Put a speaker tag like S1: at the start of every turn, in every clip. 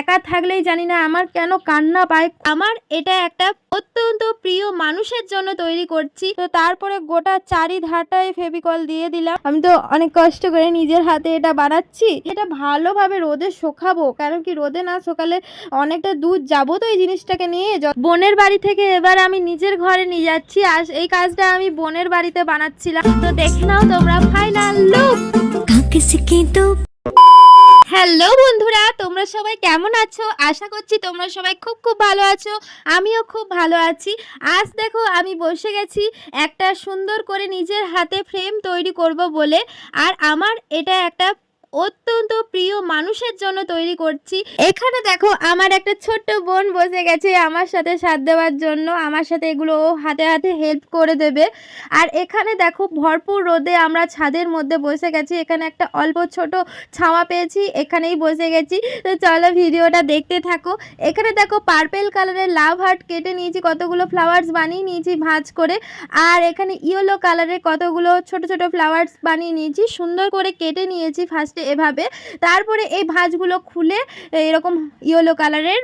S1: একা থাকলেই জানি না আমার কেন কান্না পায়। আমার এটা একটা অত্যন্ত প্রিয় মানুষের জন্য তৈরি করছি। তো তারপরে গোটা চারিধারটায় ফেভিকল দিয়ে দিলাম। আমি তো অনেক কষ্ট করে নিজের হাতে এটা বানাচ্ছি। এটা ভালোভাবে রোদে শুকাবো, কারণ কি রোদে না শুকালে অনেকটা দূর যাবো তো এই জিনিসটাকে নিয়ে। বোনের বাড়ি থেকে এবার আমি নিজের ঘরে নিয়ে যাচ্ছি, আর এই কাজটা আমি বোনের বাড়িতে বানাচ্ছিলাম। তো দেখে নাও তোমরা ফাইনাল লুক। হ্যালো বন্ধুরা, তোমরা সবাই কেমন আছো? আশা করছি তোমরা সবাই খুব ভালো আছো। আমিও খুব ভালো আছি। আজ দেখো আমি বসে গেছি একটা সুন্দর করে নিজের হাতে ফ্রেম তৈরি করব বলে। আর আমার এটা একটা অত্যন্ত প্রিয় মানুষের জন্য তৈরি করছি। এখানে দেখো আমার একটা ছোট্ট বোন বসে গেছে আমার সাথে সাথ দেওয়ার জন্য। আমার সাথে এগুলো হাতে হাতে হেল্প করে দেবে। আর এখানে দেখো ভরপুর রোদে আমরা ছাদের মধ্যে বসে গেছি। এখানে একটা অল্প ছোট ছাওয়া পেয়েছি, এখানেই বসে গেছি। তো চলো ভিডিওটা দেখতে থাকো। এখানে দেখো পার্পেল কালারের লাভ হার্ট কেটে নিয়েছি, কতগুলো ফ্লাওয়ার্স বানিয়ে নিয়েছি ভাঁজ করে। আর এখানে ইয়েলো কালারের কতগুলো ছোট ছোট ফ্লাওয়ার্স বানিয়ে নিয়েছি, সুন্দর করে কেটে নিয়েছি ফার্স্টে এভাবে। তারপরে এই ভাঁজগুলো খুলে এরকম ইয়েলো কালারের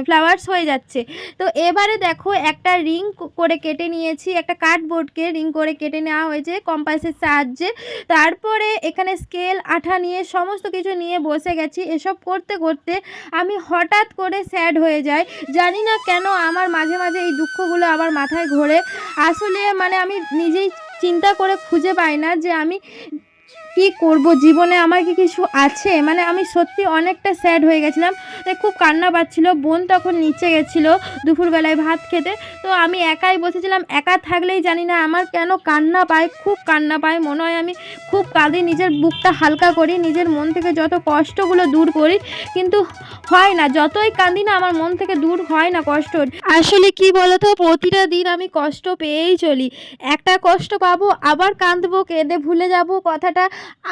S1: ফ্লাওয়ার্স হয়ে যাচ্ছে। তো এবারে দেখো একটা রিং করে কেটে নিয়েছি, একটা কার্ডবোর্ডকে রিং করে কেটে নেওয়া হয়েছে কম্পাসের সাহায্যে। তারপরে এখানে স্কেল আঠা নিয়ে সমস্ত কিছু নিয়ে বসে গেছি। এসব করতে করতে আমি হঠাৎ করে স্যাড হয়ে যাই। জানি না কেন আমার মাঝে মাঝে এই দুঃখগুলো আমার মাথায় ঘোরে। আসলে মানে আমি নিজেই চিন্তা করে খুঁজে পাই না যে আমি কি করব জীবনে, আমার কি কিছু আছে। মানে আমি সত্যি অনেকটা স্যাড হয়ে গেছিলাম, তাই খুব কান্না পাচ্ছিল। বোন তখন নিচে গেছিলো দুপুরবেলায় ভাত খেতে। তো আমি একাই বসেছিলাম। একা থাকলেই জানি না আমার কেন কান্না পায়, খুব কান্না পায়। মনে হয় আমি খুব কাঁদি, নিজের বুকটা হালকা করি, নিজের মন থেকে যত কষ্টগুলো দূর করি, কিন্তু হয় না। যতই কাঁদি না আমার মন থেকে দূর হয় না কষ্ট। আসলে কি বলতো, প্রতিটা দিন আমি কষ্ট পেয়েই চলি। একটা কষ্ট পাবো, আবার কাঁদবো, কেঁদে ভুলে যাব কথাটা,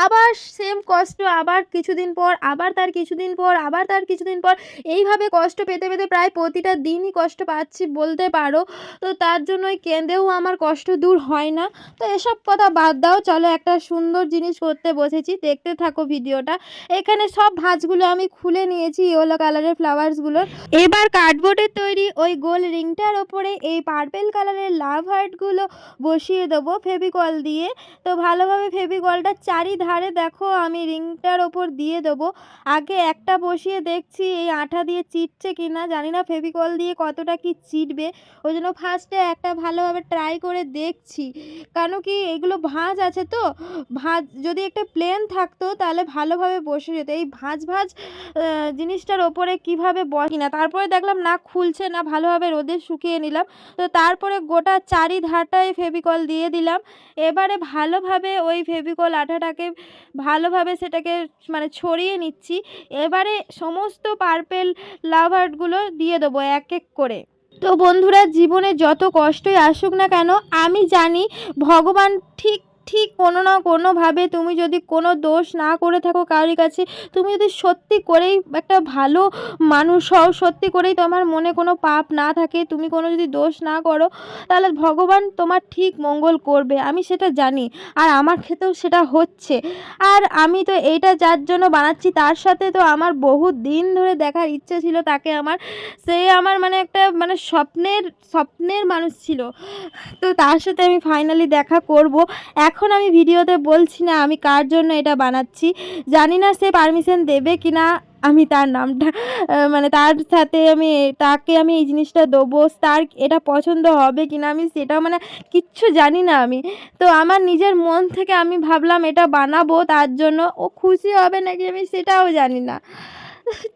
S1: আবার সেম কষ্ট, আবার কিছুদিন পর, আবার তার কিছুদিন পর, আবার তার কিছুদিন পর, এইভাবে কষ্ট পেতে পেতে প্রায় প্রতিটা দিনই কষ্ট পাচ্ছি বলতে পারো। তো তার জন্যই কেঁদেও আমার কষ্ট দূর হয় না। তো এসব কথা বাদ দাও, চলো একটা সুন্দর জিনিস করতে বসেছি, দেখতে থাকো ভিডিওটা। এখানে সব ভাঁজগুলো আমি খুলে নিয়েছি, ইয়েলো কালারের ফ্লাওয়ার্সগুলো। এবার কার্ডবোর্ডের তৈরি ওই গোল রিংটার ওপরে এই পার্পেল কালারের লাভ হার্টগুলো বসিয়ে দেবো ফেভিকল দিয়ে। তো ভালোভাবে ফেভিকলটা চারিধারে দেখো আমি রিংটার ওপর দিয়ে দেবো। আগে একটা বসিয়ে দেখছি এই আঠা দিয়ে চিটছে কিনা, জানি না ফেভিকল দিয়ে কতটা কি চিটবে। ওই জন্য ফার্স্টে একটা ভালোভাবে ট্রাই করে দেখছি, কেন কি এগুলো ভাঁজ আছে। তো ভাঁজ যদি একটা প্লেন থাকতো তাহলে ভালোভাবে বসে যেত। এই ভাঁজ জিনিসটার ওপরে কীভাবে বসি না। তারপরে দেখলাম না খুলছে না, ভালোভাবে রোদে শুকিয়ে নিলাম। তো তারপরে গোটা চারিধারটায় ফেভিকল দিয়ে দিলাম। এবারে ভালোভাবে ওই ফেভিকল আঠাটাকে ভালোভাবে সেটাকে মানে ছড়িয়ে নিচ্ছি। এবারে সমস্ত পার্পেল লাভ হার্টগুলো দিয়ে দেবো এক এক করে। তো বন্ধুরা, জীবনে যত কষ্টই আসুক না কেন, আমি জানি ভগবান ঠিক কোনো না কোনোভাবে, তুমি যদি কোনো দোষ না করে থাকো কারোর কাছে, তুমি যদি সত্যি করেই একটা ভালো মানুষ হও, সত্যি করেই তোমার মনে কোনো পাপ না থাকে, তুমি কোনো যদি দোষ না করো, তাহলে ভগবান তোমার ঠিক মঙ্গল করবে, আমি সেটা জানি। আর আমার ক্ষেত্রেও সেটা হচ্ছে। আর আমি তো এইটা যার জন্য বানাচ্ছি, তার সাথে তো আমার বহু দিন ধরে দেখার ইচ্ছে ছিল তাকে। সে আমার মানে একটা মানে স্বপ্নের মানুষ ছিল। তো তার সাথে আমি ফাইনালি দেখা করব। এখন আমি ভিডিওতে বলছি না আমি কার জন্য এটা বানাচ্ছি, জানি না সে পারমিশন দেবে কি না। আমি তার নামটা মানে তার সাথে তাকে আমি এই জিনিসটা দেবো, তার এটা পছন্দ হবে কি না আমি সেটা মানে কিচ্ছু জানি না আমি। তো আমার নিজের মন থেকে আমি ভাবলাম এটা বানাবো তার জন্য। ও খুশি হবে নাকি আমি সেটাও জানি না।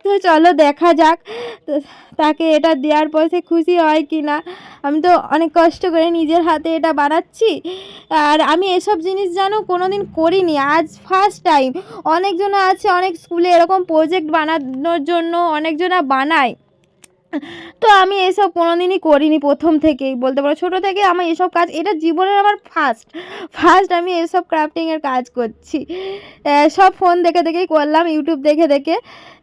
S1: তো চলো দেখা যাক তাকে এটা দেওয়ার পর সে খুশি হয় কি না। আমি তো অনেক কষ্ট করে নিজের হাতে এটা বানাচ্ছি। আর আমি এসব জিনিস জানো কোনো দিন করিনি, আজ ফার্স্ট টাইম। অনেকজনা আছে অনেক স্কুলে এরকম প্রজেক্ট বানানোর জন্য অনেকজনা বানায়, তো আমি এসব কোনোদিনই করিনি। প্রথম থেকেই বলতে পারো, ছোটো থেকে আমার এসব কাজ, এটা জীবনের আমার ফার্স্ট আমি এসব ক্রাফটিংয়ের কাজ করছি। সব ফোন দেখে দেখেই করলাম, ইউটিউব দেখে দেখে।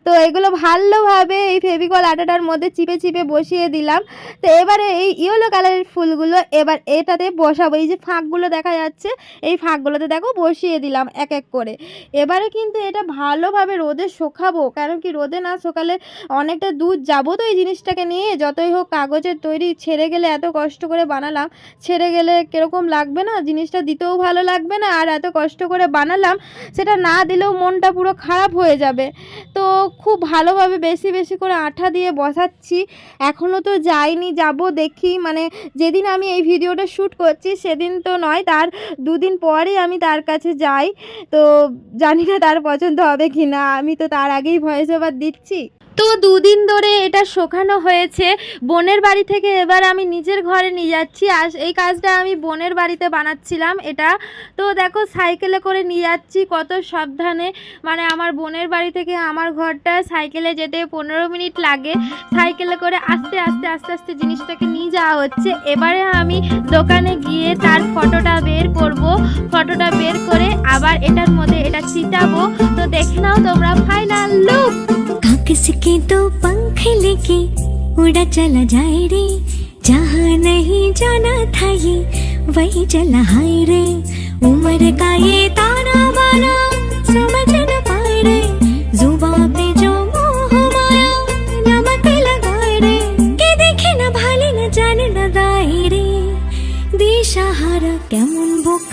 S1: তো এগুলো ভালোভাবে এই ফেভিকল আটাটার মধ্যে চিপে চিপে বসিয়ে দিলাম। তো এবারে এই ইয়েলো কালারের ফুলগুলো এবার এটাতে বসাবো। এই যে ফাঁকগুলো দেখা যাচ্ছে, এই ফাঁকগুলোতে দেখো বসিয়ে দিলাম এক এক করে। এবারে কিন্তু এটা ভালোভাবে রোদে শুকাবো, কারণ কি রোদে না শুকালে অনেকটা দূর যাবো তো এই জিনিসটাকে নিয়ে। যতই হোক কাগজের তৈরি, ছেড়ে গেলে এত কষ্ট করে বানালাম, ছেড়ে গেলে কীরকম লাগবে না, জিনিসটা দিতেও ভালো লাগবে না, আর এত কষ্ট করে বানালাম সেটা না দিলেও মনটা পুরো খারাপ হয়ে যাবে। তো খুব ভালোভাবে বেশি বেশি করে আঠা দিয়ে বসাচ্ছি। এখনও তো যাইনি, যাব দেখি, মানে যেদিন আমি এই ভিডিওটা শ্যুট করছি সেদিন তো নয়, তার দুদিন পরেই আমি তার কাছে যাই। তো জানি না তার পছন্দ হবে কি না, আমি তো তার আগেই ভয়েস ওভার দিচ্ছি। তো দুদিন ধরে এটা শুকানো হয়েছে বোনের বাড়ি থেকে, এবার আমি নিজের ঘরে নিয়ে যাচ্ছি। আর এই কাজটা আমি বোনের বাড়িতে বানাচ্ছিলাম এটা। তো দেখো সাইকেলে করে নিয়ে যাচ্ছি কত সাবধানে, মানে আমার বোনের বাড়ি থেকে আমার ঘরটা সাইকেলে যেতে 15 মিনিট লাগে। সাইকেলে করে আস্তে আস্তে আস্তে আস্তে জিনিসটাকে নিয়ে যাওয়া হচ্ছে। এবারে আমি দোকানে গিয়ে তার ফটোটা বের করব, ফটোটা বের করে আবার এটার মধ্যে এটা চিটাবো। তো দেখে নাও তোমরা ফাইনাল লুক।
S2: किसके दो पंख लेके उड़ा चला जाए रे, जहाँ नहीं जाना था ये वही चला हाय रे। उम्र का ये ताना बाना समझ न पाए रे, जुबां पे जो मोह माया नमक लगाए रे। के देखे न भाले न जाने न दाए रे, दिशाहारा केमन बुक